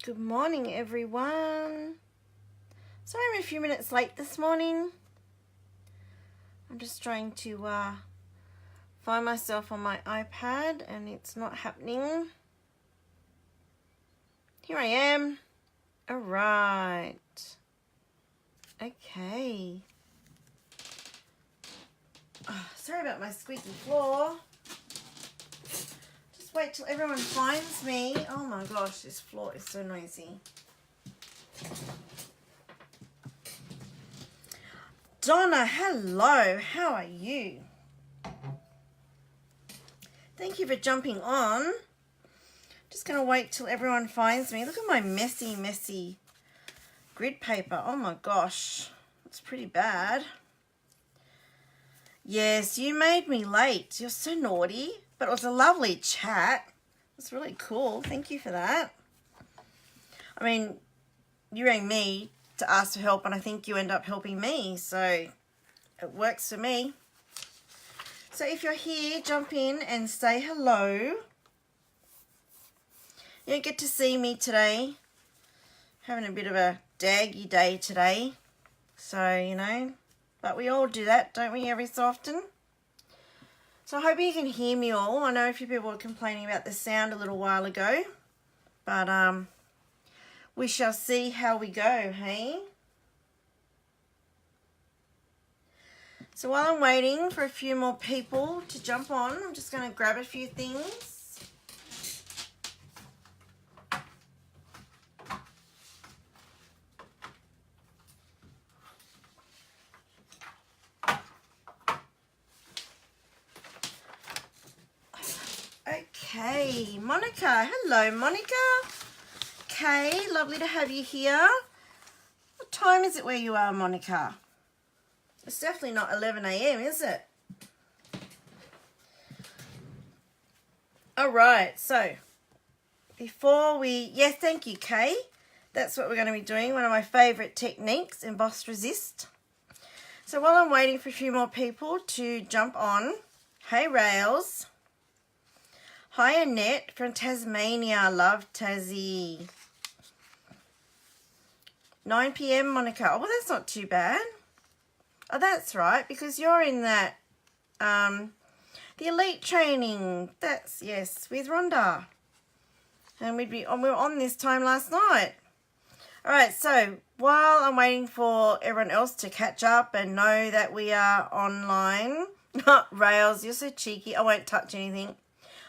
Good morning, everyone. Sorry I'm a few minutes late this morning. I'm just trying to find myself on my iPad and it's not happening. Here I am. All right. Okay. Oh, sorry about my squeaky floor. Just wait till everyone finds me. Oh my gosh, this floor is so noisy. Donna, hello. How are you? Thank you for jumping on. Just going to wait till everyone finds me. Look at my messy grid paper. Oh my gosh. It's pretty bad. Yes, you made me late. You're so naughty. But it was a lovely chat. It was really cool. Thank you for that. I mean, you rang me to ask for help and I think you end up helping me. So it works for me. So if you're here, jump in and say hello. You don't get to see me today. Having a bit of a daggy day today. So, you know, but we all do that, don't we, every so often? So I hope you can hear me all. I know a few people were complaining about the sound a little while ago. But we shall see how we go, hey? So while I'm waiting for a few more people to jump on, I'm just going to grab a few things. Okay, Monica. Hello, Monica. Okay, lovely to have you here. What time is it where you are, Monica? It's definitely not 11 a.m., is it? All right, so before we... Yes, thank you, Kay. That's what we're going to be doing. One of my favourite techniques, Emboss Resist. So while I'm waiting for a few more people to jump on, hey, Rails. Hi, Annette from Tasmania. Love Tassie. 9 p.m, Monica. Oh, well, that's not too bad. Oh, that's right, because you're in that, the elite training. That's, yes, with Rhonda. And we were on this time last night. All right, so while I'm waiting for everyone else to catch up and know that we are online, Rails, you're so cheeky. I won't touch anything.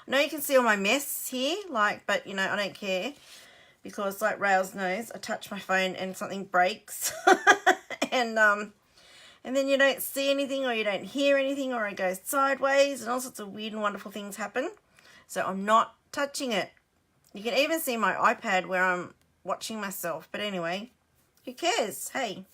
I know you can see all my mess here, but you know, I don't care because like Rails knows, I touch my phone and something breaks and then you don't see anything or you don't hear anything or it goes sideways and all sorts of weird and wonderful things happen. So I'm not touching it. You can even see my iPad where I'm watching myself. But anyway, who cares? Hey.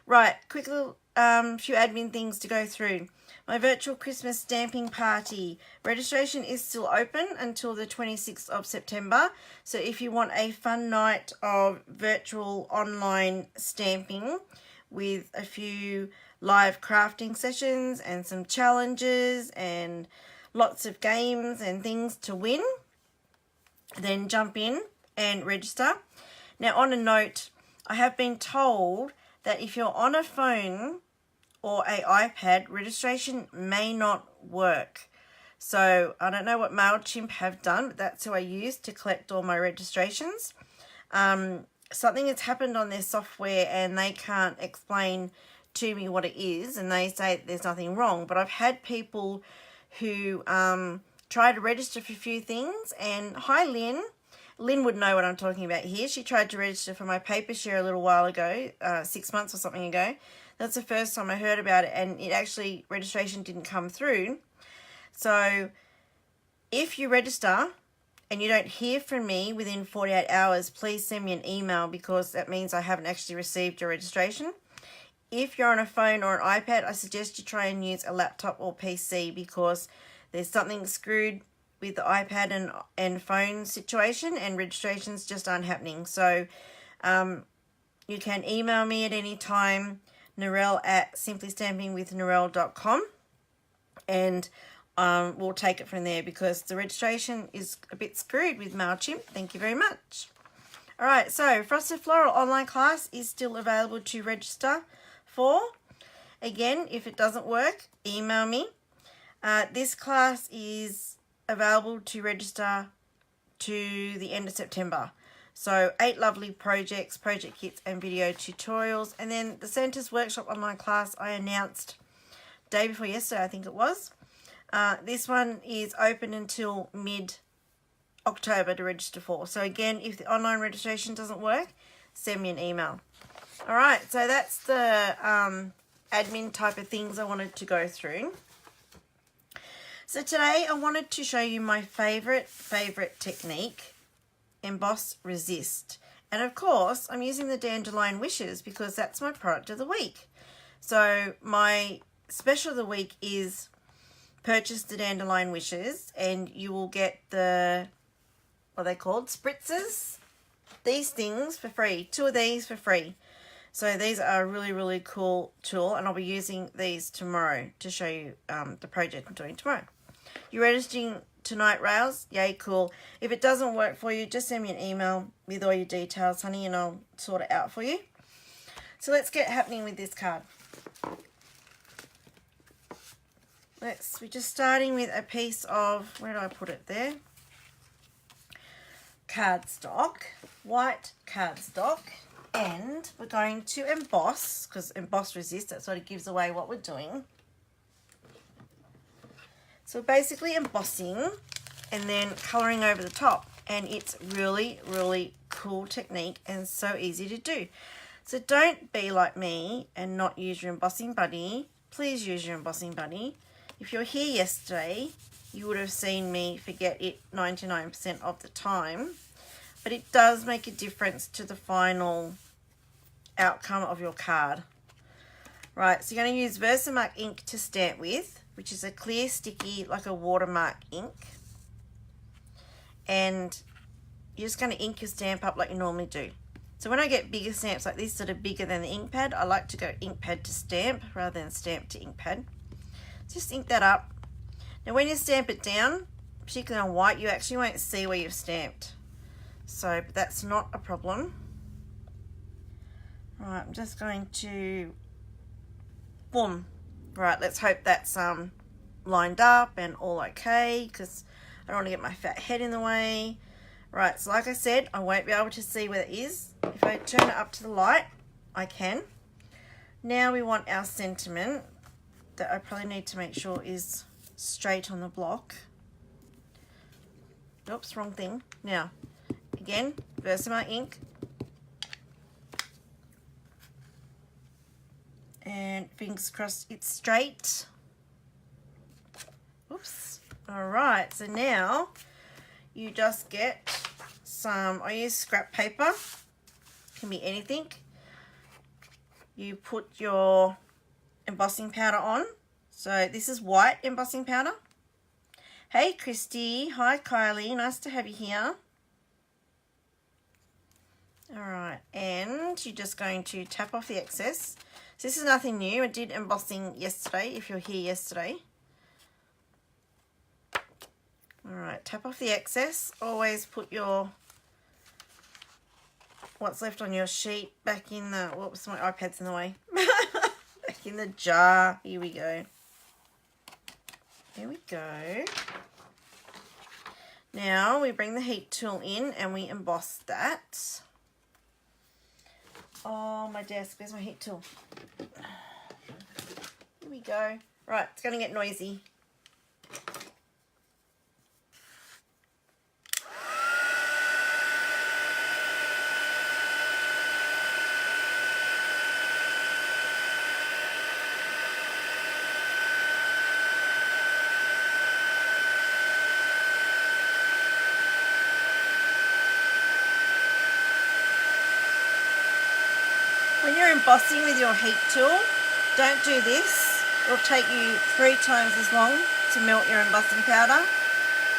Right, quick little few admin things to go through. My virtual Christmas stamping party. Registration is still open until the 26th of September. So if you want a fun night of virtual online stamping with a few live crafting sessions and some challenges and lots of games and things to win, then jump in and register. Now, on a note, I have been told that if you're on a phone or a iPad, registration may not work. So I don't know what MailChimp have done, but that's who I use to collect all my registrations. Something has happened on their software and they can't explain to me what it is, and they say there's nothing wrong. But I've had people who try to register for a few things, and hi, Lynn. Lynn would know what I'm talking about here. She tried to register for my paper share a little while ago, 6 months or something ago. That's the first time I heard about it, and it actually, registration didn't come through. So if you register and you don't hear from me within 48 hours, please send me an email because that means I haven't actually received your registration. If you're on a phone or an iPad, I suggest you try and use a laptop or PC because there's something screwed with the iPad and phone situation and registrations just aren't happening. So you can email me at any time, Narelle at simplystampingwithNarelle.com, and we'll take it from there because the registration is a bit screwed with MailChimp. Thank you very much. Alright, so Frosted Floral online class is still available to register for. Again, if it doesn't work, email me. This class is available to register to the end of September. So 8 lovely projects, project kits and video tutorials. And then the Centre's Workshop online class I announced day before yesterday, I think it was. This one is open until mid-October to register for. So again, if the online registration doesn't work, send me an email. Alright, so that's the admin type of things I wanted to go through. So today I wanted to show you my favorite technique, Emboss Resist. And of course, I'm using the Dandelion Wishes because that's my product of the week. So my special of the week is purchase the Dandelion Wishes and you will get the, what are they called? Spritzers. These things for free. 2 of these for free. So these are a really, really cool tool and I'll be using these tomorrow to show you the project I'm doing tomorrow. You're registering tonight, Rails? Yay, cool. If it doesn't work for you, just send me an email with all your details, honey, and I'll sort it out for you. So let's get happening with this card. We're just starting with a piece of, where do I put it there? Cardstock, white cardstock. And we're going to emboss, because Emboss Resist, that sort of gives away what we're doing. So basically embossing and then colouring over the top. And it's really, really cool technique and so easy to do. So don't be like me and not use your embossing buddy. Please use your embossing buddy. If you're here yesterday, you would have seen me forget it 99% of the time. But it does make a difference to the final outcome of your card. Right, so you're going to use Versamark ink to stamp with, which is a clear, sticky, like a watermark ink. And you're just going to ink your stamp up like you normally do. So when I get bigger stamps like this that are bigger than the ink pad, I like to go ink pad to stamp rather than stamp to ink pad. Just ink that up. Now when you stamp it down, particularly on white, you actually won't see where you've stamped. So but that's not a problem. Right, I'm just going to, boom. Right, let's hope that's lined up and all okay, because I don't want to get my fat head in the way. Right, so like I said, I won't be able to see where it is. If I turn it up to the light, I can. Now we want our sentiment that I probably need to make sure is straight on the block. Oops, wrong thing. Now, again, Versamark ink. And fingers crossed it's straight. Oops. Alright, so now you just get some, I use scrap paper. Can be anything. You put your embossing powder on. So this is white embossing powder. Hey Christy, hi Kylie, nice to have you here. Alright, and you're just going to tap off the excess. So this is nothing new. I did embossing yesterday, if you're here yesterday. Alright, tap off the excess. Always put your, what's left on your sheet back in the, whoops, my iPad's in the way. Back in the jar. Here we go. There we go. Now we bring the heat tool in and we emboss that. Oh, my desk. Where's my heat tool? Here we go. Right, it's going to get noisy. When you're embossing with your heat tool, don't do this. It'll take you 3 times as long to melt your embossing powder.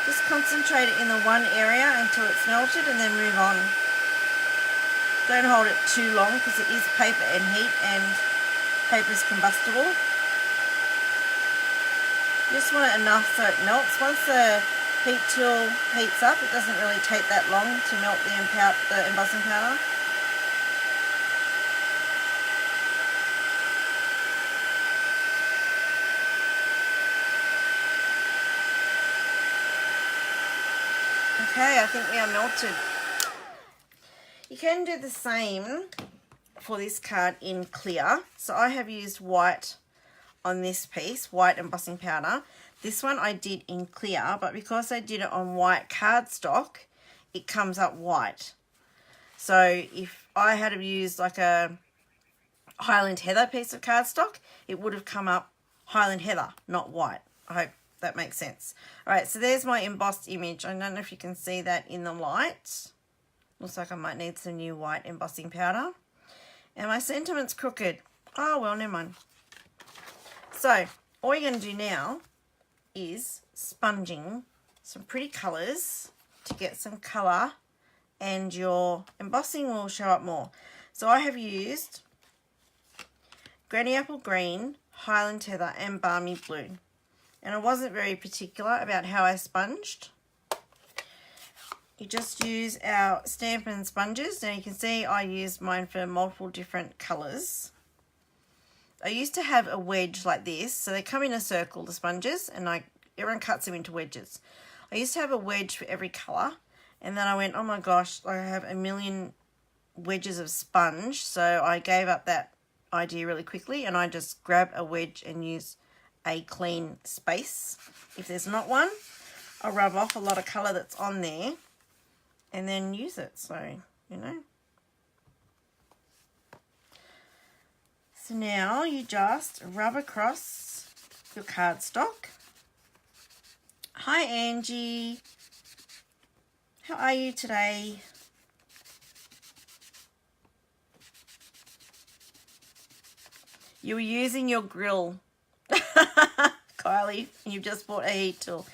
Just concentrate it in the one area until it's melted and then move on. Don't hold it too long because it is paper and heat and paper is combustible. You just want it enough so it melts. Once the heat tool heats up. It doesn't really take that long to melt the embossing powder. Okay, I think we are melted. You can do the same for this card in clear. So I have used white on this piece, white embossing powder. This one I did in clear, but because I did it on white cardstock, it comes up white. So if I had used like a Highland Heather piece of cardstock, it would have come up Highland Heather, not white. I hope that makes sense. All right, so there's my embossed image. I don't know if you can see that in the light. Looks like I might need some new white embossing powder. And my sentiment's crooked. Oh, well, never mind. So, all you're going to do now is sponging some pretty colours to get some colour, and your embossing will show up more. So I have used Granny Apple Green, Highland Heather and Balmy Blue. And I wasn't very particular about how I sponged. You just use our Stampin sponges. Now you can see I used mine for multiple different colours. I used to have a wedge like this. So they come in a circle, the sponges, and everyone cuts them into wedges. I used to have a wedge for every colour. And then I went, oh my gosh, I have a million wedges of sponge. So I gave up that idea really quickly, and I just grab a wedge and use a clean space. If there's not one, I'll rub off a lot of colour that's on there and then use it. So, you know. So now you just rub across your cardstock. Hi Angie, how are you today? You were using your grill, Kylie, and you've just bought a heat tool.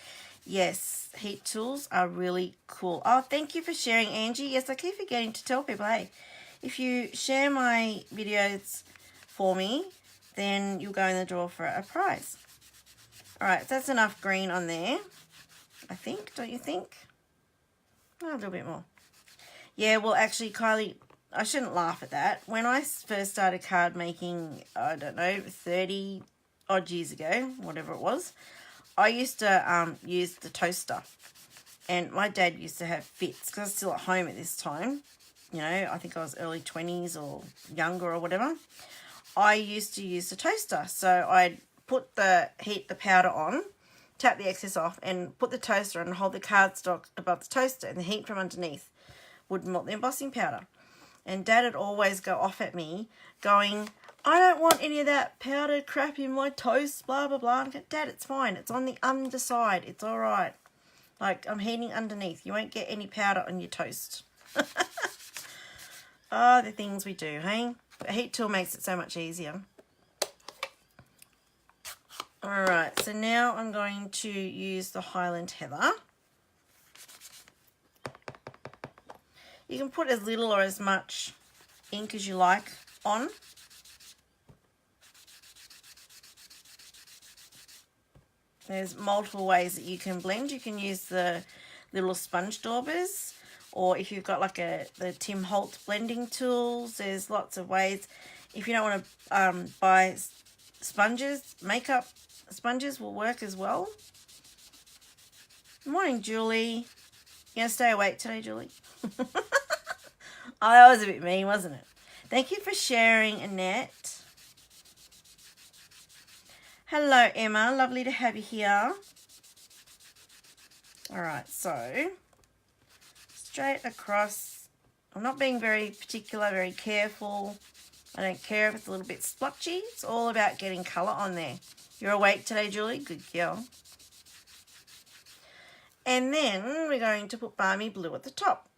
Yes, heat tools are really cool. Oh, thank you for sharing, Angie. Yes, I keep forgetting to tell people, hey, if you share my videos for me, then you'll go in the draw for a prize. All right, so that's enough green on there, I think, don't you think? Oh, a little bit more. Yeah, well, actually, Kylie, I shouldn't laugh at that. When I first started card making, I don't know, 30 odd years ago, whatever it was, I used to use the toaster. And my dad used to have fits, because I was still at home at this time. You know, I think I was early 20s or younger or whatever. I used to use the toaster. So I'd heat the powder on, tap the excess off, and put the toaster on and hold the cardstock above the toaster, and the heat from underneath would melt the embossing powder. And Dad would always go off at me going, I don't want any of that powdered crap in my toast, blah, blah, blah. And I go, Dad, it's fine. It's on the underside. It's all right. Like, I'm heating underneath. You won't get any powder on your toast. Oh, the things we do, hey? The heat tool makes it so much easier. All right, so now I'm going to use the Highland Heather. You can put as little or as much ink as you like on. There's multiple ways that you can blend. You can use the little sponge daubers, or if you've got like the Tim Holtz blending tools, there's lots of ways. If you don't want to buy sponges, makeup sponges will work as well. Good morning, Julie. You gonna stay awake today, Julie? Oh, that was a bit mean, wasn't it? Thank you for sharing, Annette. Hello, Emma. Lovely to have you here. All right, so straight across. I'm not being very particular, very careful. I don't care if it's a little bit splotchy. It's all about getting colour on there. You're awake today, Julie? Good girl. And then we're going to put Balmy Blue at the top.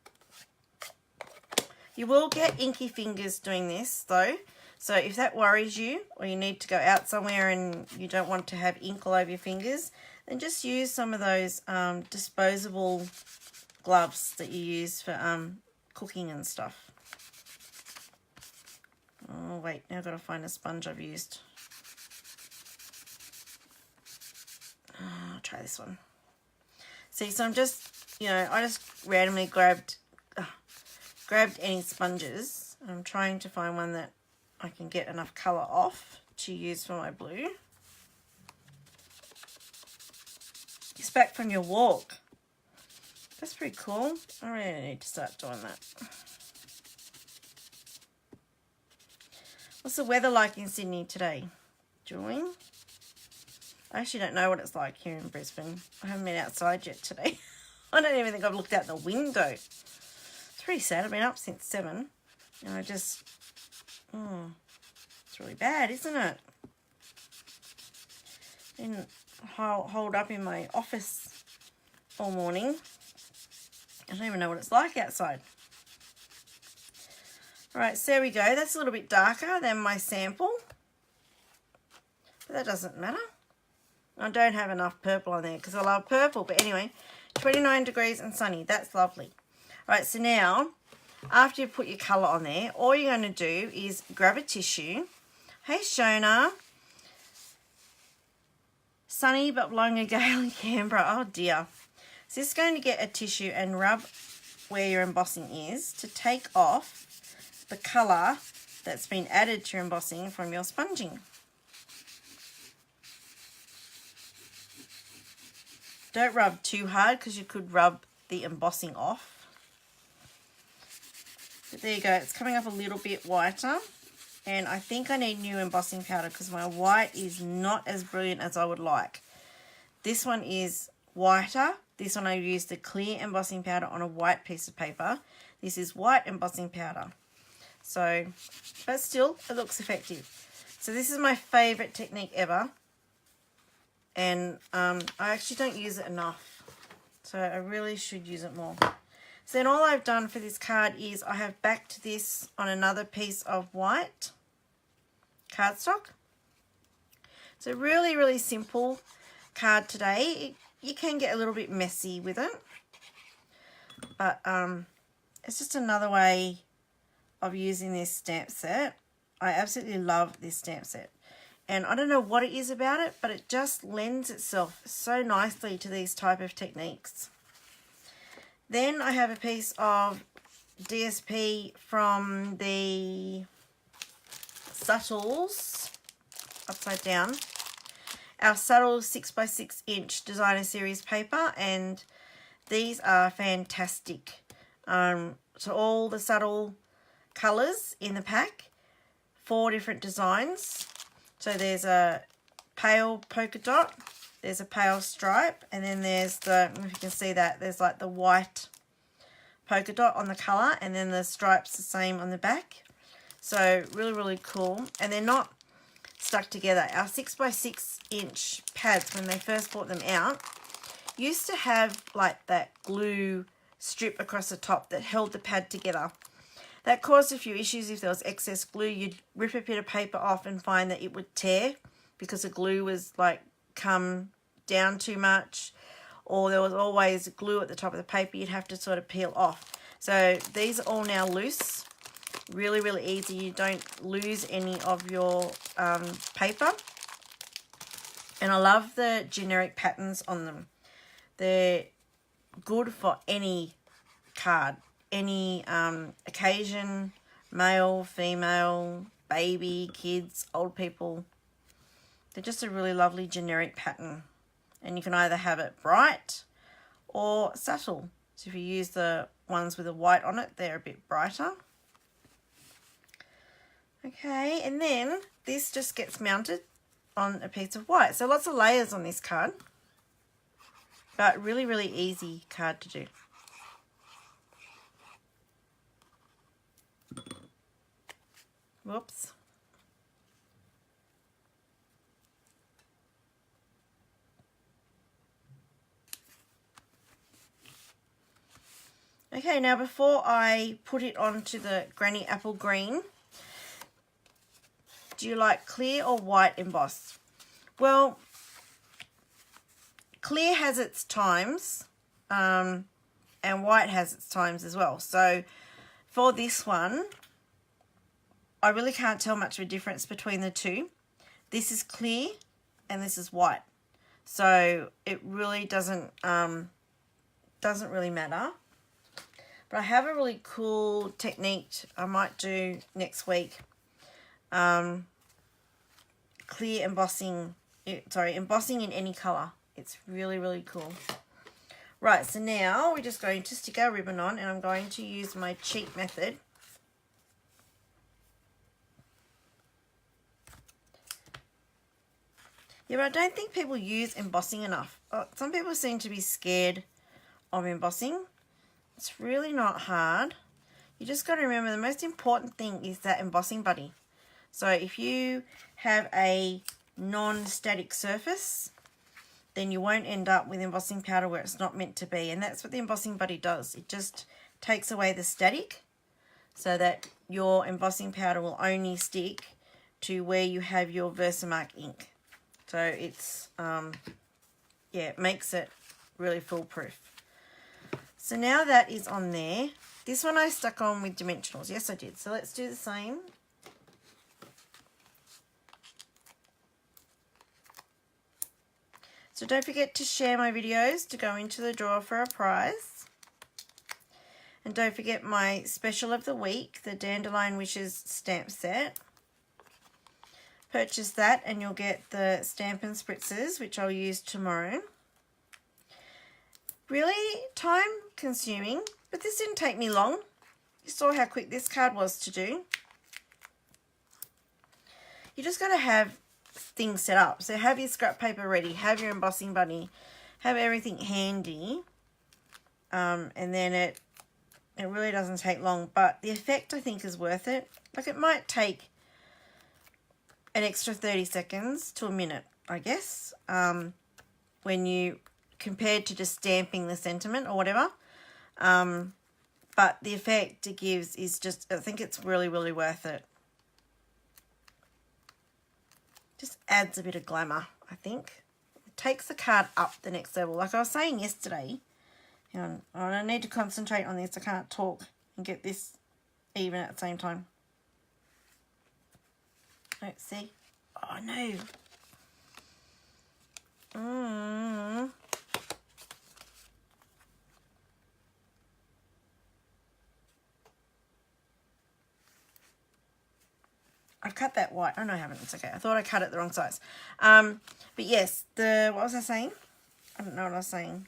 You will get inky fingers doing this though. So if that worries you, or you need to go out somewhere and you don't want to have ink all over your fingers, then just use some of those disposable gloves that you use for cooking and stuff. Oh wait, now I've got to find a sponge I've used. I'll try this one. See, so I'm just, you know, I just randomly grabbed any sponges. I'm trying to find one that I can get enough colour off to use for my blue. Just back from your walk. That's pretty cool. I really need to start doing that. What's the weather like in Sydney today? Joy? I actually don't know what it's like here in Brisbane. I haven't been outside yet today. I don't even think I've looked out the window. It's pretty sad. I've been up since 7. And I just... Oh, it's really bad, isn't it? Been holed up in my office all morning. I don't even know what it's like outside. Alright, so there we go. That's a little bit darker than my sample. But that doesn't matter. I don't have enough purple on there because I love purple. But anyway, 29 degrees and sunny. That's lovely. Alright, so now, after you put your colour on there, all you're going to do is grab a tissue. Hey, Shona. Sunny but blowing a gale in Canberra. Oh, dear. So just going to get a tissue and rub where your embossing is to take off the colour that's been added to your embossing from your sponging. Don't rub too hard because you could rub the embossing off. But there you go. It's coming up a little bit whiter. And I think I need new embossing powder because my white is not as brilliant as I would like. This one is whiter. This one I used the clear embossing powder on a white piece of paper. This is white embossing powder. So, but still, it looks effective. So this is my favourite technique ever. And I actually don't use it enough. So I really should use it more. So then all I've done for this card is I have backed this on another piece of white cardstock. So really, really simple card today. You can get a little bit messy with it. But it's just another way of using this stamp set. I absolutely love this stamp set. And I don't know what it is about it, but it just lends itself so nicely to these type of techniques. Then I have a piece of DSP from the Subtles, upside down. Our Subtle 6x6 inch designer series paper, and these are fantastic. So all the Subtle colours in the pack, 4 different designs. So there's a pale polka dot, there's a pale stripe, and then there's the, I don't know if you can see that, there's like the white polka dot on the colour, and then the stripe's the same on the back. So really, really cool. And they're not stuck together. Our 6x6 inch pads, when they first brought them out, used to have like that glue strip across the top that held the pad together. That caused a few issues. If there was excess glue, you'd rip a bit of paper off and find that it would tear because the glue was like come down too much, or there was always glue at the top of the paper you'd have to sort of peel off. So these are all now loose. Really, really easy. You don't lose any of your paper. And I love the generic patterns on them. They're good for any card, any occasion, male, female, baby, kids, old people. They're just a really lovely generic pattern. And you can either have it bright or subtle. So if you use the ones with the white on it, they're a bit brighter. Okay, and then this just gets mounted on a piece of white. So lots of layers on this card, but really, really easy card to do. Whoops. Okay, now before I put it onto the Granny Apple Green, do you like clear or white emboss? Well, clear has its times, and white has its times as well. So for this one, I really can't tell much of a difference between the two. This is clear and this is white. So it really doesn't doesn't really matter. But I have a really cool technique I might do next week. Clear embossing, embossing in any colour. It's really, really cool. Right, so now we're just going to stick our ribbon on, and I'm going to use my cheat method. Yeah, but I don't think people use embossing enough. Some people seem to be scared of embossing. It's really not hard. You just got to remember the most important thing is that embossing buddy. So if you have a non-static surface, then you won't end up with embossing powder where it's not meant to be. And that's what the embossing buddy does. It just takes away the static so that your embossing powder will only stick to where you have your Versamark ink. So it's, yeah, it makes it really foolproof. So now that is on there. This one I stuck on with dimensionals. Yes, I did. So let's do the same. So don't forget to share my videos to go into the draw for a prize. And don't forget my special of the week, the Dandelion Wishes stamp set. Purchase that and you'll get the Stampin spritzers, which I'll use tomorrow. Really time consuming, but this didn't take me long. You saw how quick this card was to do. You just got to have things set up. So have your scrap paper ready, have your embossing buddy, have everything handy, and then it really doesn't take long, but the effect I think is worth it. Like it might take an extra 30 seconds to a minute, I guess, when you compared to just stamping the sentiment or whatever, but the effect it gives is just, I think it's really, really worth it. Just adds a bit of glamour, I think. It takes the card up the next level. Like I was saying yesterday, I need to concentrate on this. I can't talk and get this even at the same time. Let's see. Oh, no. I cut that white. Oh, no, I haven't. It's okay. I thought I cut it the wrong size. But yes, what was I saying? I don't know what I was saying.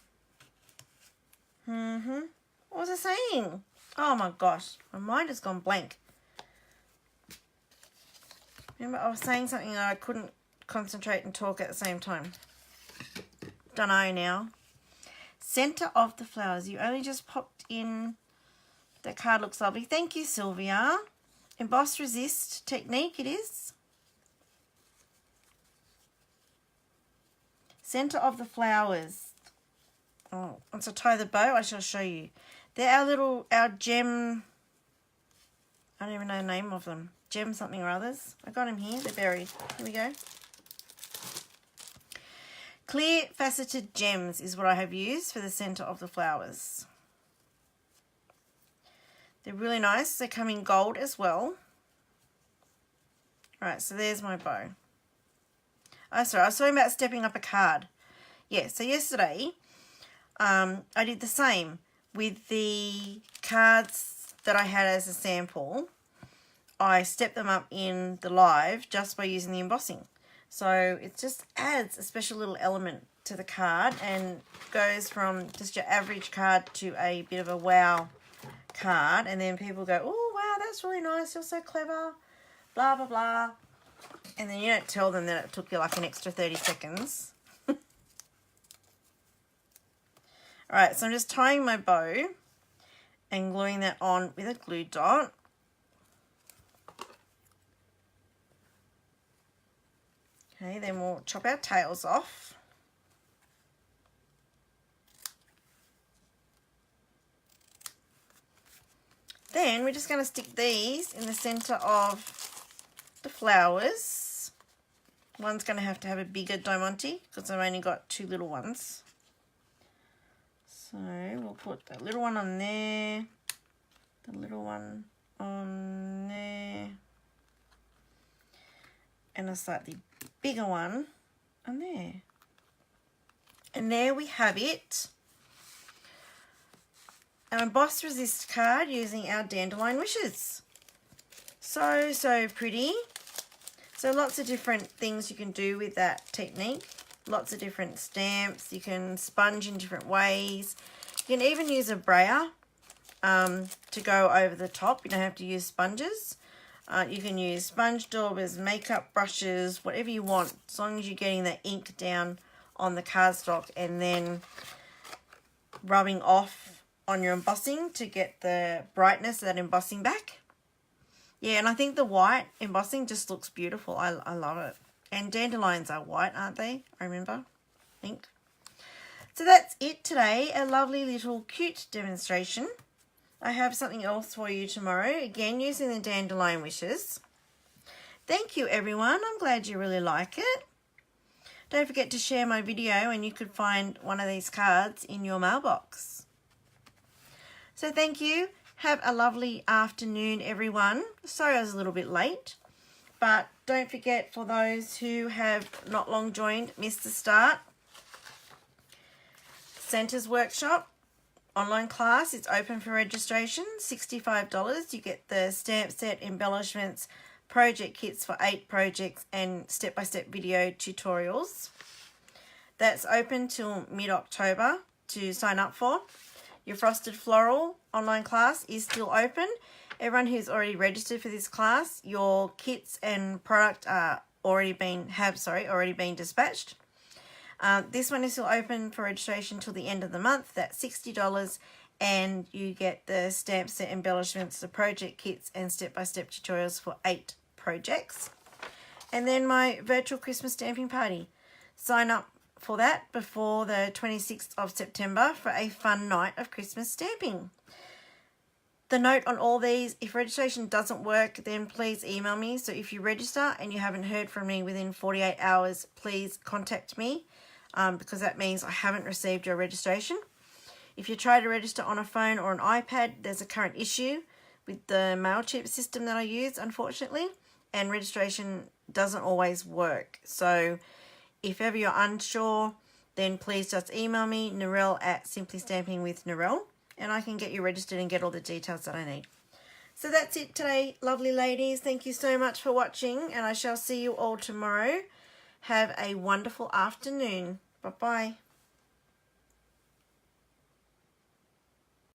What was I saying? Oh, my gosh. My mind has gone blank. Remember, I was saying something and I couldn't concentrate and talk at the same time. Don't know now. Center of the flowers. You only just popped in. That card looks lovely. Thank you, Sylvia. Emboss resist technique it is. Center of the flowers. Oh, once I tie the bow, I shall show you. They're our gem. I don't even know the name of them. Gem something or others. I got them here. They're buried. Here we go. Clear faceted gems is what I have used for the center of the flowers. They're really nice. They come in gold as well. Right, so there's my bow. Oh, sorry, I was talking about stepping up a card. Yeah, so yesterday I did the same with the cards that I had as a sample. I stepped them up in the live just by using the embossing. So it just adds a special little element to the card and goes from just your average card to a bit of a wow card. And then people go, oh, wow, that's really nice. You're so clever. Blah, blah, blah. And then you don't tell them that it took you like an extra 30 seconds. Alright, so I'm just tying my bow and gluing that on with a glue dot. Okay, then we'll chop our tails off. Then we're just going to stick these in the center of the flowers. One's going to have a bigger diamante because I've only got two little ones. So we'll put that little one on there, the little one on there, and a slightly bigger one on there. And there we have it. an emboss resist card using our Dandelion Wishes. So pretty. So lots of different things you can do with that technique. Lots of different stamps. You can sponge in different ways. You can even use a brayer to go over the top. You don't have to use sponges. You can use sponge daubers, makeup brushes, whatever you want, as long as you're getting the ink down on the cardstock and then rubbing off on your embossing to get the brightness of that embossing back. Yeah, and I think the white embossing just looks beautiful. I love it. And dandelions are white, aren't they? I remember, I think. So that's it today. A lovely little cute demonstration. I have something else for you tomorrow. Again, using the Dandelion Wishes. Thank you, everyone. I'm glad you really like it. Don't forget to share my video and you could find one of these cards in your mailbox. So thank you. Have a lovely afternoon, everyone. Sorry I was a little bit late, but don't forget, for those who have not long joined, missed the start, Centre's Workshop online class, it's open for registration, $65. You get the stamp set, embellishments, project kits for 8 projects and step-by-step video tutorials. That's open till mid-October to sign up for. Your Frosted Floral online class is still open. Everyone who's already registered for this class, your kits and product are already been dispatched. This one is still open for registration till the end of the month. That's $60, and you get the stamp set, embellishments, the project kits and step-by-step tutorials for 8 projects. And then my virtual Christmas stamping party. Sign up for that before the 26th of September for a fun night of Christmas stamping. The note on all these, if registration doesn't work, then please email me. So if you register and you haven't heard from me within 48 hours, please contact me because that means I haven't received your registration. If you try to register on a phone or an iPad, there's a current issue with the MailChimp system that I use, unfortunately, and registration doesn't always work. So if ever you're unsure, then please just email me, Narelle@simplystampingwithNarelle, and I can get you registered and get all the details that I need. So that's it today, lovely ladies. Thank you so much for watching, and I shall see you all tomorrow. Have a wonderful afternoon. Bye-bye.